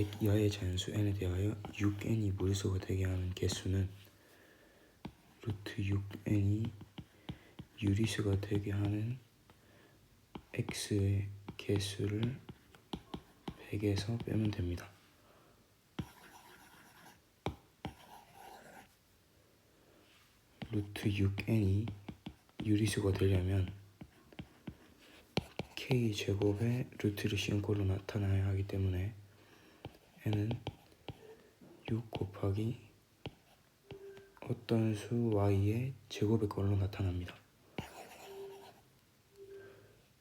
100 이하의 자연수 n에 대하여 6n이 무리수가 되게 하는 개수는 루트 6n이 유리수가 되게 하는 x의 개수를 100에서 빼면 됩니다. 루트 6n이 유리수가 되려면 k제곱의 루트를 씌운 꼴로 나타나야 하기 때문에 n은 6 곱하기 어떤 수 y의 제곱의 꼴로 나타납니다.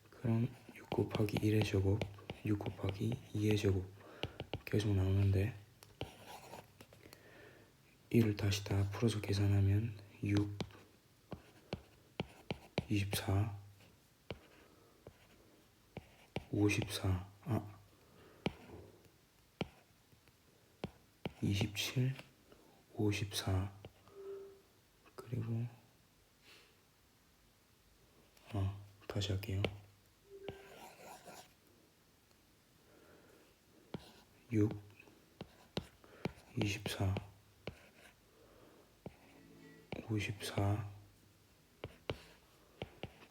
그럼 6 곱하기 1의 제곱, 6 곱하기 2의 제곱 계속 나오는데 1을 다시 다 풀어서 계산하면 6, 24, 54, 27, 54 그리고 다시 할게요. 6, 24, 54,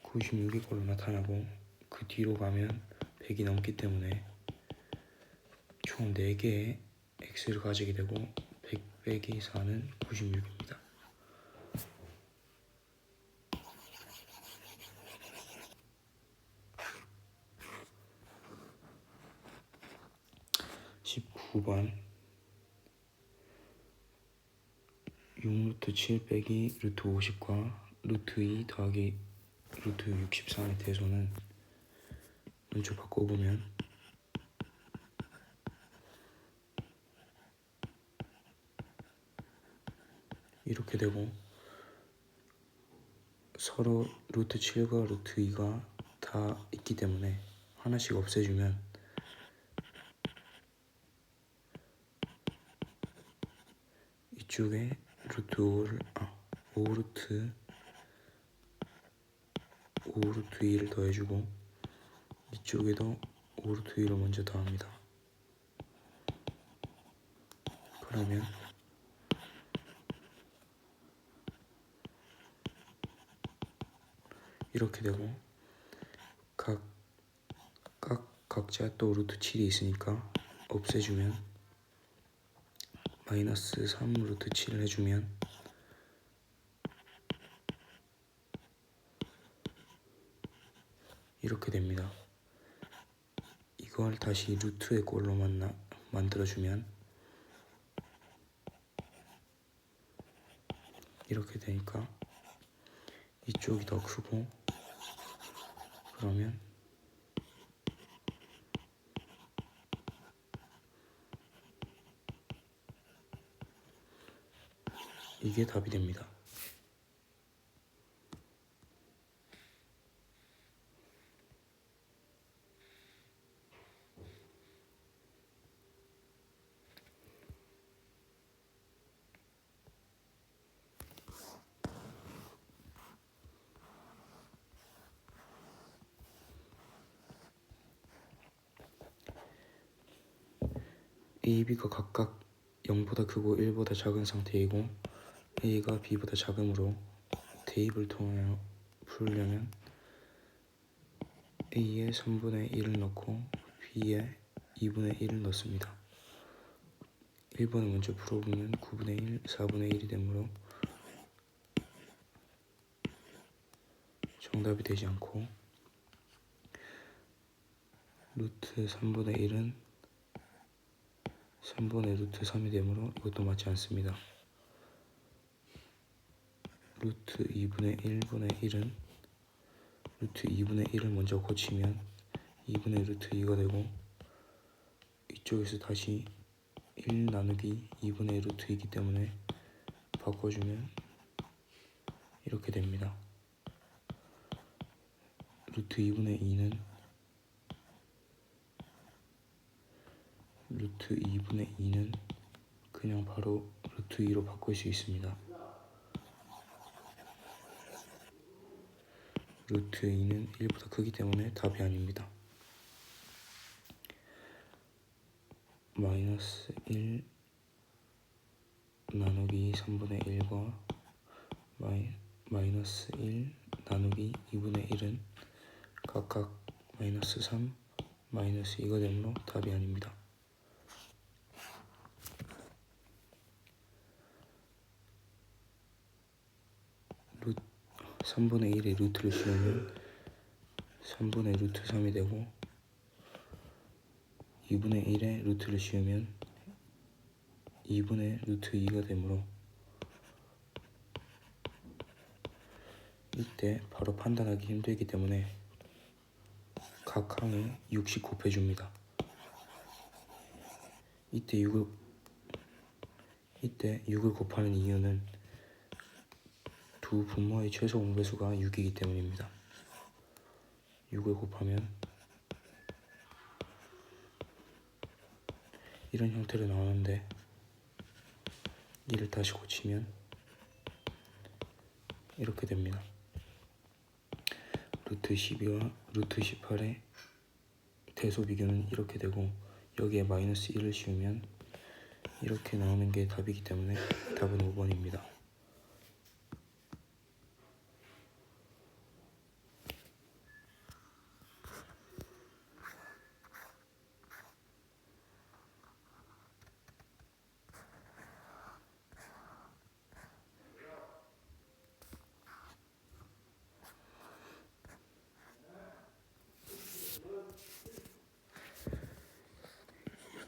96의 꼴로 나타나고 그 뒤로 가면 100이 넘기 때문에 총 4개의 x를 가지게 되고 100 빼기 4는 96입니다. (19번) 6루트 7 빼기 루트 50과 루트 2 더하기 루트 63의 대소는 먼저 바꿔보면 이렇게 되고 서로 루트 7과 루트 2가 다 있기 때문에 하나씩 없애주면 이쪽에 루트 5를 5루트 2를 더해주고 이쪽에도 5루트 2를 먼저 더합니다. 그러면 이렇게 되고 각자 또 루트 7이 있으니까 없애주면 마이너스 3 루트 7을 해주면 이렇게 됩니다. 이걸 다시 루트의 꼴로 만들어주면 이렇게 되니까 이쪽이 더 크고 그러면 이게 답이 됩니다. A, B가 각각 0보다 크고 1보다 작은 상태이고 A가 B보다 작으므로 대입을 통하여 풀려면 A에 3분의 1을 넣고 B에 2분의 1을 넣습니다. 1번을 먼저 풀어보면 9분의 1, 4분의 1이 되므로 정답이 되지 않고 루트 3분의 1은 3분의 루트 3이 되므로 이것도 맞지 않습니다. 루트 2분의 1분의 1은 루트 2분의 1을 먼저 고치면 2분의 루트 2가 되고 이쪽에서 다시 1 나누기 2분의 루트 2이기 때문에 바꿔주면 이렇게 됩니다. 루트 2분의 2는 루트 2분의 2는 그냥 바로 루트 2로 바꿀 수 있습니다. 루트 2는 1보다 크기 때문에 답이 아닙니다. 마이너스 1 나누기 3분의 1과 마이너스 1 나누기 2분의 1은 각각 마이너스 3, 마이너스 2가 되므로 답이 아닙니다. 3분의 1의 루트를 씌우면 3분의 루트 3이 되고 2분의 1의 루트를 씌우면 2분의 루트 2가 되므로 이때 바로 판단하기 힘들기 때문에 각 항에 6씩 곱해줍니다. 이때 6을 곱하는 이유는 두 분모의 최소 공배수가 6이기 때문입니다. 6을 곱하면 이런 형태로 나오는데 이를 다시 고치면 이렇게 됩니다. 루트 12와 루트 18의 대소 비교는 이렇게 되고 여기에 마이너스 1을 씌우면 이렇게 나오는 게 답이기 때문에 답은 5번입니다.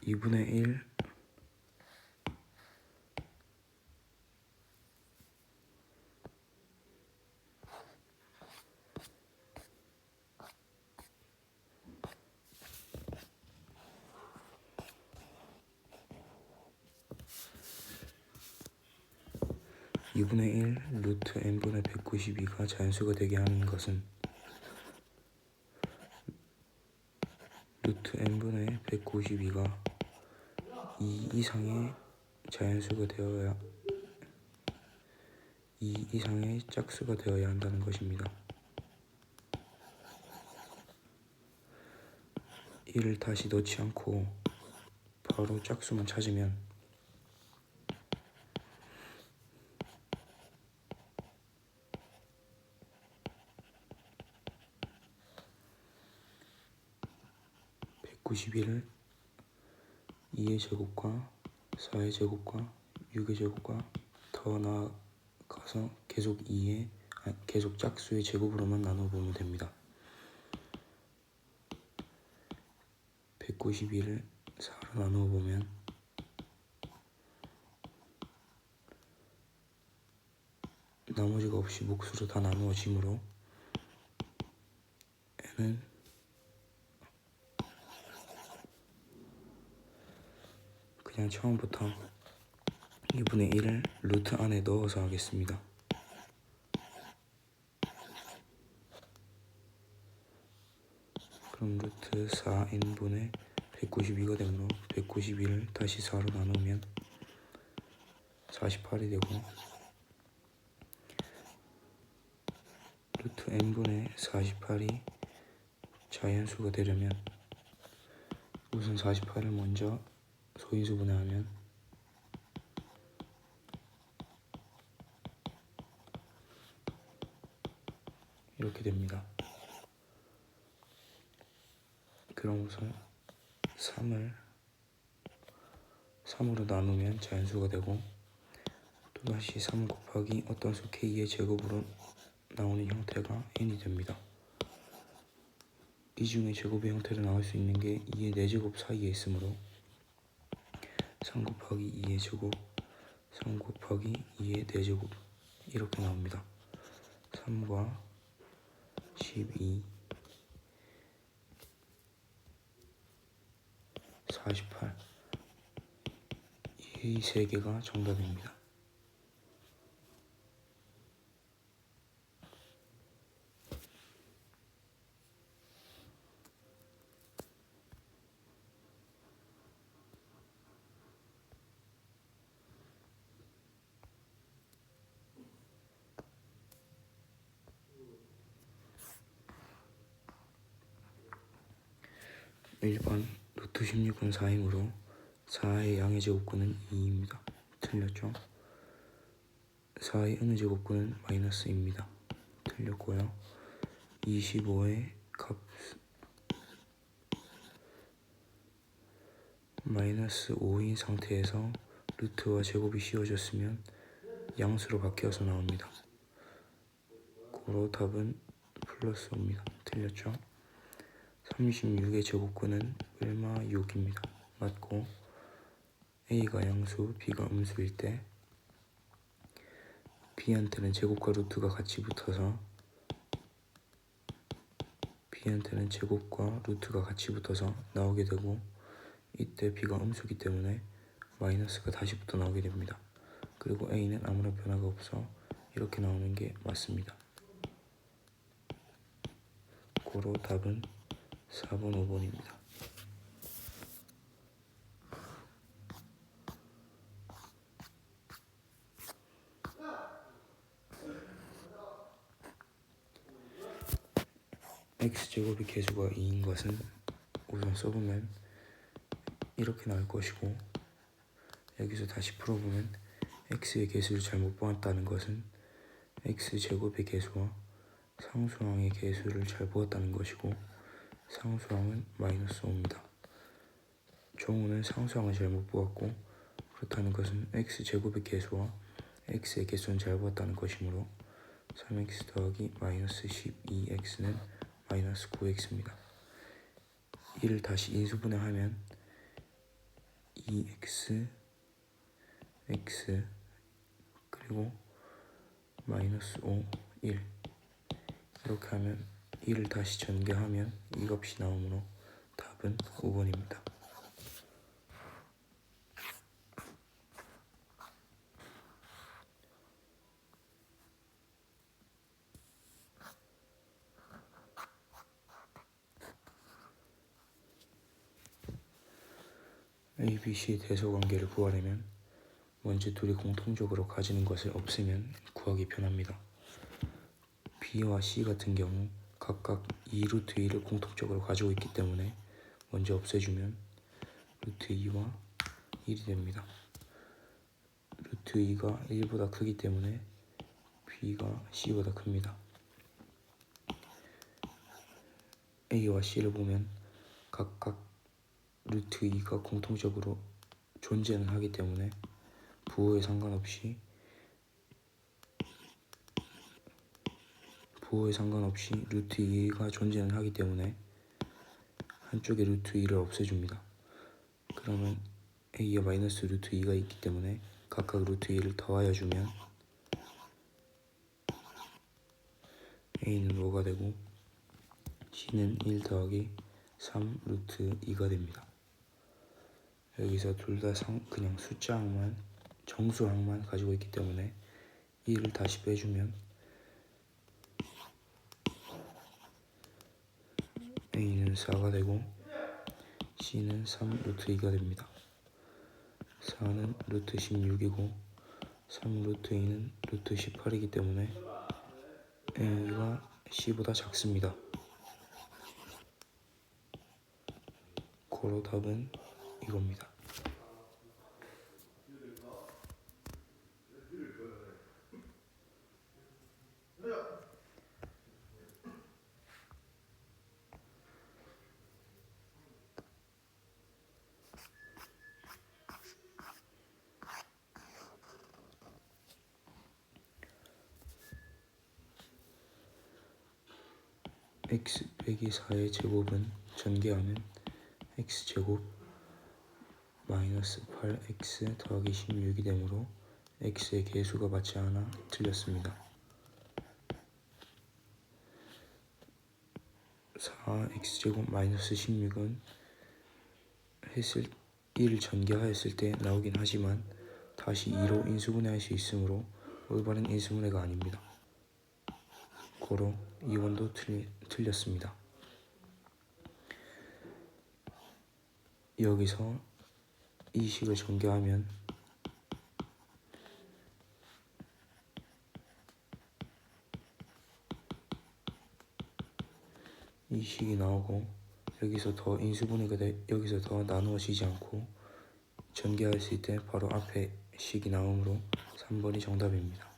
이분의 1 2분의 1 루트 n분의 192가 자연수가 되게 하는 것은 루트 n분의 192가 2 이상의 자연수가 되어야 2 이상의 짝수가 되어야 한다는 것입니다. 1을 다시 넣지 않고 바로 짝수만 찾으면 191을 2의 제곱과 4의 제곱과 6의 제곱과 더 나아가서 계속 짝수의 제곱으로만 나눠보면 됩니다. 191을 4로 나누어보면 나머지가 없이 몫으로 다 나누어지므로 n은 그냥 처음부터 2분의 1을 루트 안에 넣어서 하겠습니다. 그럼 루트 4n분의 192가 되므로 191을 다시 4로 나누면 48이 되고 루트 n분의 48이 자연수가 되려면 우선 48을 먼저 소인수분해하면 이렇게 됩니다. 그럼 우선 3으로 나누면 자연수가 되고 또다시 3 곱하기 어떤 수 k의 제곱으로 나오는 형태가 n이 됩니다. 이 중에 제곱의 형태로 나올 수 있는 게 2의 4제곱 사이에 있으므로 3 곱하기 2의 제곱, 3 곱하기 2의 4제곱 이렇게 나옵니다. 3과 12, 48 이 세 개가 정답입니다. (1번) 루트 16은 4이므로 4의 양의 제곱근은 2입니다. 틀렸죠? 4의 음의 제곱근은 마이너스 2입니다. 틀렸고요. 25의 값 마이너스 5인 상태에서 루트와 제곱이 씌워졌으면 양수로 바뀌어서 나옵니다. 고로 답은 플러스 5입니다. 틀렸죠? 36의 제곱근은 얼마 6입니다. 맞고 A가 양수, B가 음수일 때 B한테는 제곱과 루트가 같이 붙어서 나오게 되고, 이때 B가 음수기 때문에 마이너스가 다시 붙어 나오게 됩니다. 그리고 A는 아무런 변화가 없어 이렇게 나오는 게 맞습니다. 고로 답은 4번, 5번입니다. x제곱의 개수가 2인 것은 우선 써보면 이렇게 나올 것이고, 여기서 다시 풀어보면 x의 개수를 잘못 보았다는 것은 x제곱의 개수와 상수항의 개수를 잘 보았다는 것이고, 상수항은 마이너스 5입니다. 정우는 상수항을 잘못 보았고, 그렇다는 것은 x제곱의 개수와 x의 개수는 잘 보았다는 것이므로 3x 더하기 마이너스 12x는 마이너스 9x입니다. 이를 다시 인수분해하면 2x, x, 그리고 마이너스 5, 1 이렇게 하면 1을 다시 전개하면 이 값이 나오므로 답은 5번입니다. A, B, C 대소관계를 구하려면 먼저 둘이 공통적으로 가지는 것을 없애면 구하기 편합니다. B와 C 같은 경우 각각 2루트 2를 공통적으로 가지고 있기 때문에 먼저 없애주면 루트 2와 1이 됩니다. 루트 2가 1보다 크기 때문에 B가 C보다 큽니다. A와 C를 보면 각각 루트 2가 공통적으로 존재는 하기 때문에 부호에 상관없이 루트 2가 존재는 하기 때문에 한쪽에 루트 2를 없애줍니다. 그러면 A에 마이너스 루트 2가 있기 때문에 각각 루트 2를 더하여 주면 A는 5가 되고 C는 1 더하기 3 루트 2가 됩니다. 여기서 둘 다 그냥 숫자항만, 정수항만 가지고 있기 때문에 1을 다시 빼주면 A는 4가 되고 C는 3 루트 2가 됩니다. 4는 루트 16이고 3 루트 2는 루트 18이기 때문에 A가 C보다 작습니다. 고로 답은 이겁니다. x 빼기 4의 제곱은 전개하면 x제곱 마이너스 8x 더하기 16이 되므로 x의 개수가 맞지 않아 틀렸습니다. 4x제곱 마이너스 16은 1을 전개하였을 때 나오긴 하지만 다시 2로 인수분해할 수 있으므로 올바른 인수분해가 아닙니다. 고로 2번도 틀렸습니다. 여기서 이 식을 전개하면 이 식이 나오고 여기서 더 인수분해가 여기서 더 나누어지지 않고 전개했을 때 바로 앞에 식이 나오므로 3번이 정답입니다.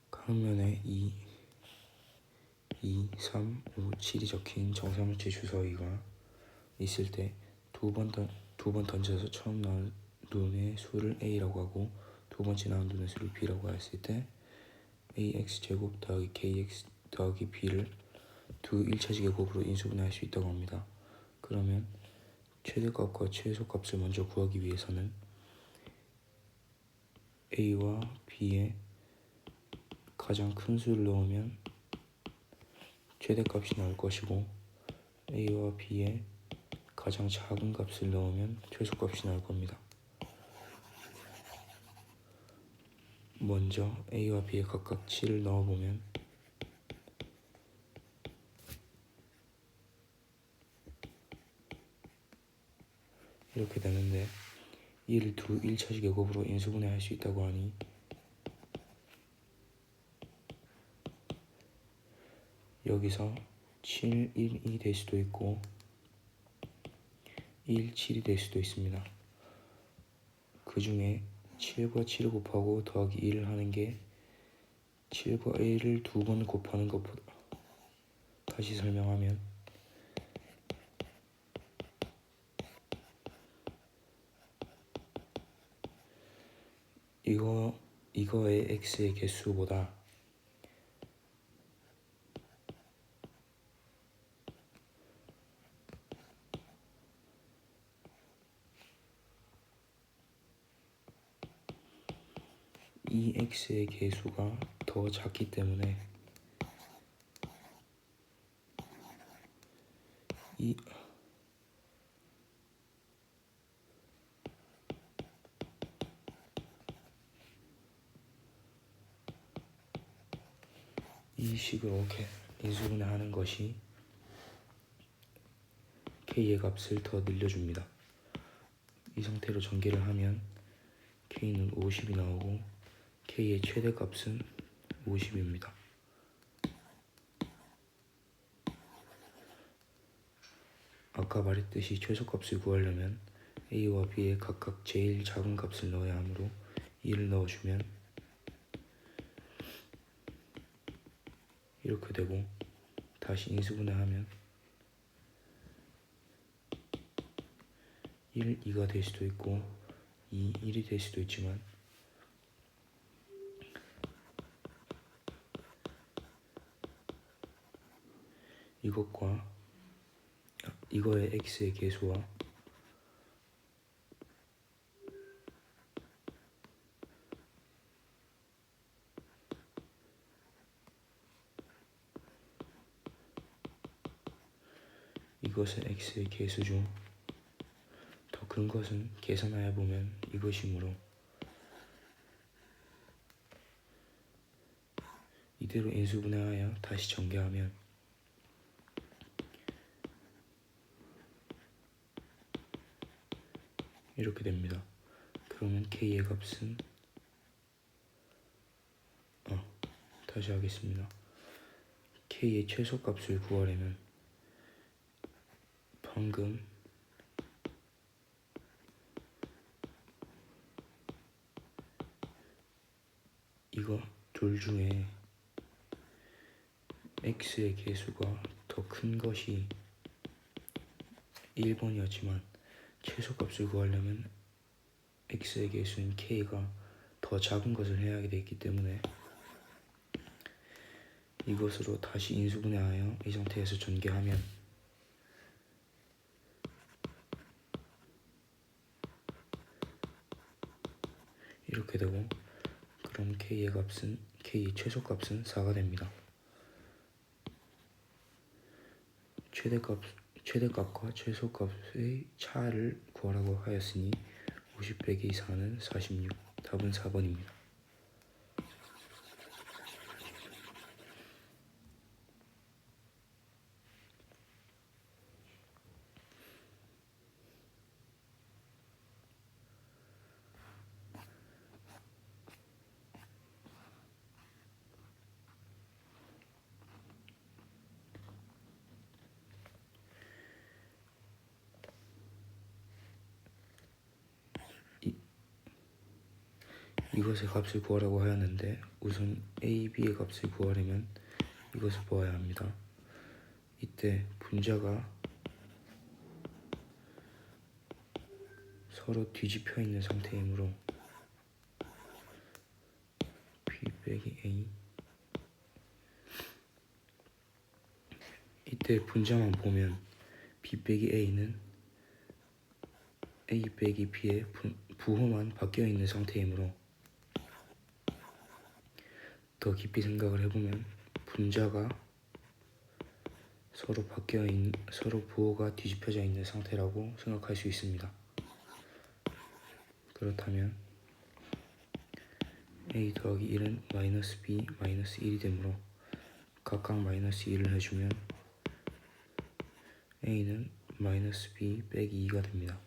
칸면에 2, 3, 5, 7이 적힌 정사물체 주사위가 있을 때 두 번 던져서 처음 나온 눈의 수를 A라고 하고 두 번째 나온 눈의 수를 B라고 했을 때 AX제곱 더하기 KX 더하기 B를 두 1차식 제곱으로 인수분해할 수 있다고 합니다. 그러면 최대값과 최소값을 먼저 구하기 위해서는 A와 B에 가장 큰 수를 넣으면 최대값이 나올 것이고 A와 B에 가장 작은 값을 넣으면 최소값이 나올 겁니다. 먼저 A와 B에 각각 7을 넣어보면 이렇게 되는데 이를 두 1차식 제곱으로 인수분해할 수 있다고 하니 여기서 7, 1이 될 수도 있고 1, 7이 될 수도 있습니다. 그 중에 7과 7을 곱하고 더하기 1을 하는 게 7과 1을 두 번 곱하는 것보다 다시 설명하면 이거의 x의 개수보다 이 x의 개수가 더 작기 때문에 이 식으로 이렇게 인수분해하는 것이 k의 값을 더 늘려줍니다. 이 상태로 전개를 하면 k는 50이 나오고 k의 최대값은 50입니다. 아까 말했듯이 최소값을 구하려면 A와 B에 각각 제일 작은 값을 넣어야 하므로 2를 넣어주면 이렇게 되고 다시 인수분해하면 1, 2가 될 수도 있고 2, 1이 될 수도 있지만 이거의 x의 개수와 이것의 x의 개수 중 더 큰 것은 계산하여 보면 이것이므로 이대로 인수분해하여 다시 전개하면 이렇게 됩니다. 그러면 k의 값은 다시 하겠습니다. k의 최소값을 구하려면 방금 이거 둘 중에 x의 개수가 더 큰 것이 1번이었지만 최소값을 구하려면 x의 개수인 k가 더 작은 것을 해야 하게 되기 때문에 이것으로 다시 인수분해하여 이 상태에서 전개하면 이렇게 되고 그럼 k의 최소값은 4가 됩니다. 최대값과 최소값의 차를 구하라고 하였으니 50 빼기 4는 46. 답은 4번입니다. 이것의 값을 구하라고 하였는데 우선 a, b의 값을 구하려면 이것을 보아야 합니다. 이때 분자가 서로 뒤집혀 있는 상태이므로 b 빼기 a, 이때 분자만 보면 b 빼기 a는 a 빼기 b의 부호만 바뀌어 있는 상태이므로 더 깊이 생각을 해보면 분자가 서로 부호가 뒤집혀져 있는 상태라고 생각할 수 있습니다. 그렇다면 a 더하기 1은 마이너스 b 마이너스 1이 되므로 각각 마이너스 1을 해주면 a는 마이너스 b 빼기 2가 됩니다.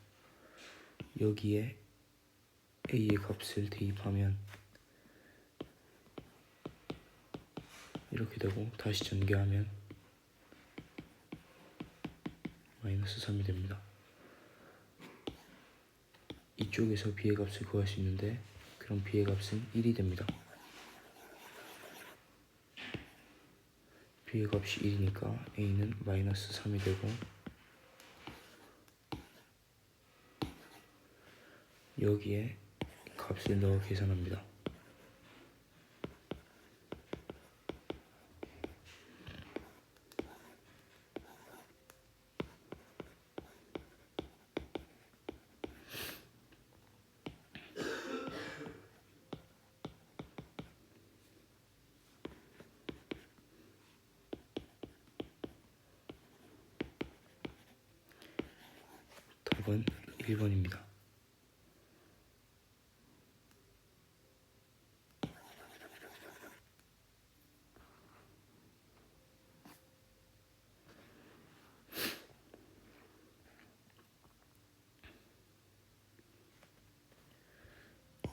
여기에 a의 값을 대입하면 이렇게 되고 다시 전개하면 마이너스 3이 됩니다. 이쪽에서 b의 값을 구할 수 있는데 그럼 b의 값은 1이 됩니다. b의 값이 1이니까 a는 마이너스 3이 되고 여기에 값을 넣어 계산합니다. 답은 1번입니다.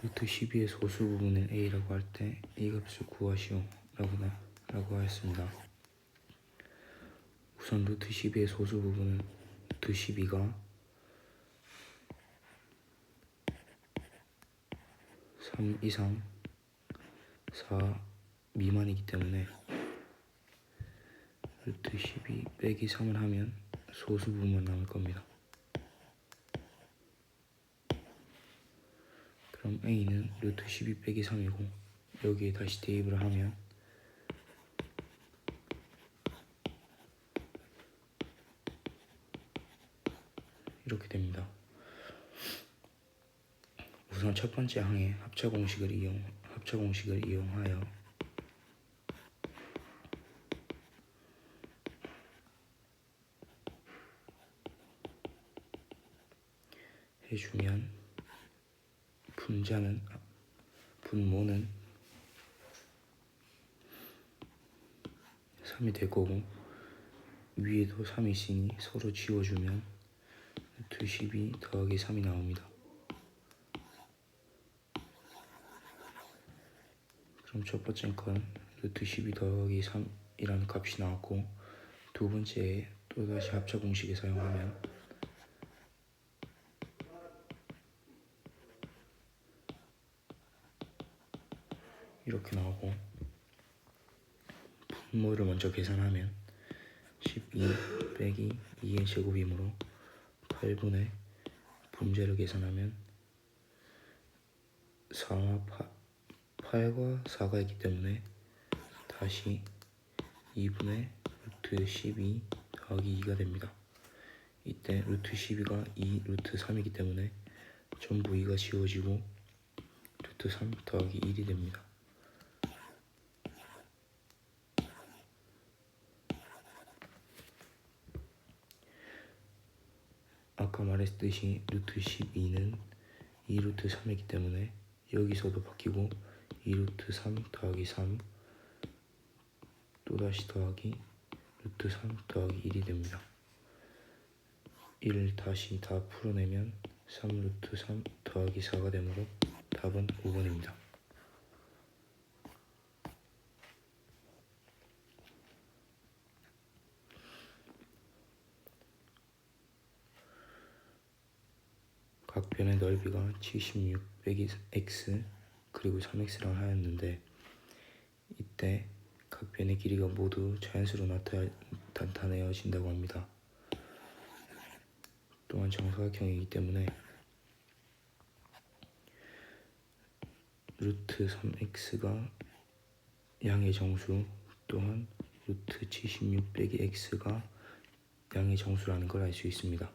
루트 12의 소수 부분을 a라고 할 때 a 값을 구하시오 라고 하였습니다. 우선 루트 12의 소수 부분은 루트 12가 3 이상 4 미만이기 때문에 루트 12 빼기 3을 하면 소수 부분만 남을 겁니다. 그럼 a는 루트 12 빼기 3이고 여기에 다시 대입을 하면 이렇게 됩니다. 우선 첫 번째 항에 합차 공식을 이용하여 해주면 분모는 3이 될 거고 위에도 3이 있으니 서로 지워주면 루트 12 더하기 3이 나옵니다. 그럼 첫 번째 건 루트 12 더하기 3이라는 값이 나왔고 두 번째에 또다시 합차 공식을 사용하면 이렇게 나오고 분모를 먼저 계산하면 12 빼기 2의 제곱이므로 8분의 분모를 계산하면 8과 4가 있기 때문에 다시 2분의 루트 12 더하기 2가 됩니다. 이때 루트 12가 2 루트 3이기 때문에 전부 2가 지워지고 루트 3 더하기 1이 됩니다. 아까 말했듯이 루트 12는 2 루트 3이기 때문에 여기서도 바뀌고 2 루트 3 더하기 3 또다시 더하기 루트 3 더하기 1이 됩니다. 1을 다시 다 풀어내면 3 루트 3 더하기 4가 되므로 답은 5번입니다. 각 변의 넓이가 76 빼기 x 그리고 3x랑 하였는데 이때 각 변의 길이가 모두 자연수로 나타내어진다고 합니다. 또한 정사각형이기 때문에 루트 3x가 양의 정수 또한 루트 76 빼기 x가 양의 정수라는 걸 알 수 있습니다.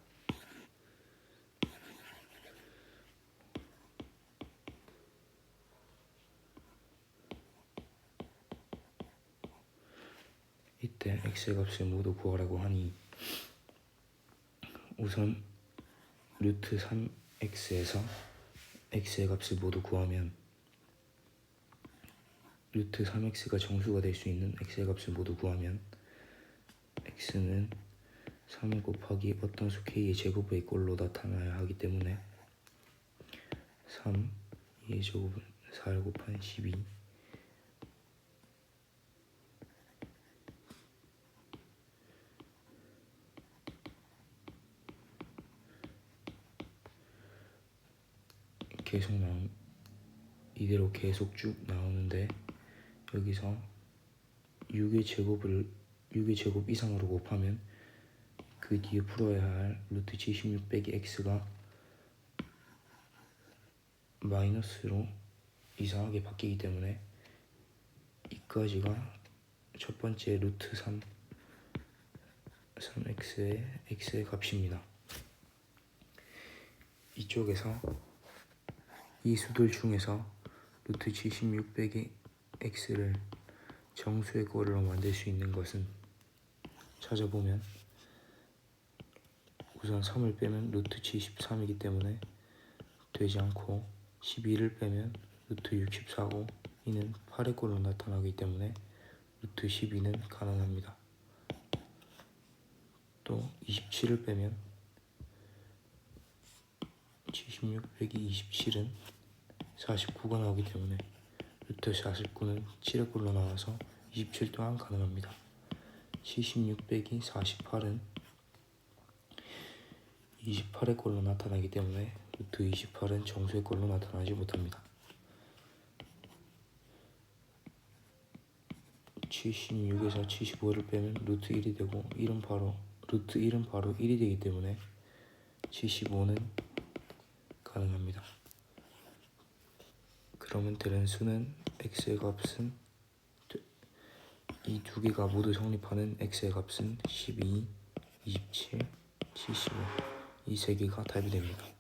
이때 x의 값을 모두 구하라고 하니 우선 루트 3x에서 x의 값을 모두 구하면 루트 3x가 정수가 될 수 있는 x의 값을 모두 구하면 x는 3 곱하기 어떤 수 k의 제곱의 꼴로 나타나야 하기 때문에 3, 2의 제곱은 4 곱한 12 이대로 계속 쭉 나오는데 여기서 6의 제곱 이상으로 곱하면 그 뒤에 풀어야 할 루트 76 빼기 x가 마이너스로 이상하게 바뀌기 때문에 이까지가 첫 번째 루트 3x의 x의 값입니다. 이쪽에서 이 수들 중에서 루트 76 빼기 x를 정수의 꼴로 만들 수 있는 것은 찾아보면 우선 3을 빼면 루트 73이기 때문에 되지 않고 12를 빼면 루트 64고 이는 8의 꼴로 나타나기 때문에 루트 12는 가능합니다. 또 27을 빼면 76 빼기 27은 49가 나오기 때문에 루트 49는 7의 꼴로 나와서 27 또한 가능합니다. 76 빼기 48은 28의 꼴로 나타나기 때문에 루트 28은 정수의 꼴로 나타나지 못합니다. 76에서 75를 빼면 루트 1이 되고 루트 1은 바로 1이 되기 때문에 75는 가능합니다. 그러면 되는 수는 x의 값은 이 두 개가 모두 성립하는 x의 값은 12, 27, 75 이 세 개가 답이 됩니다.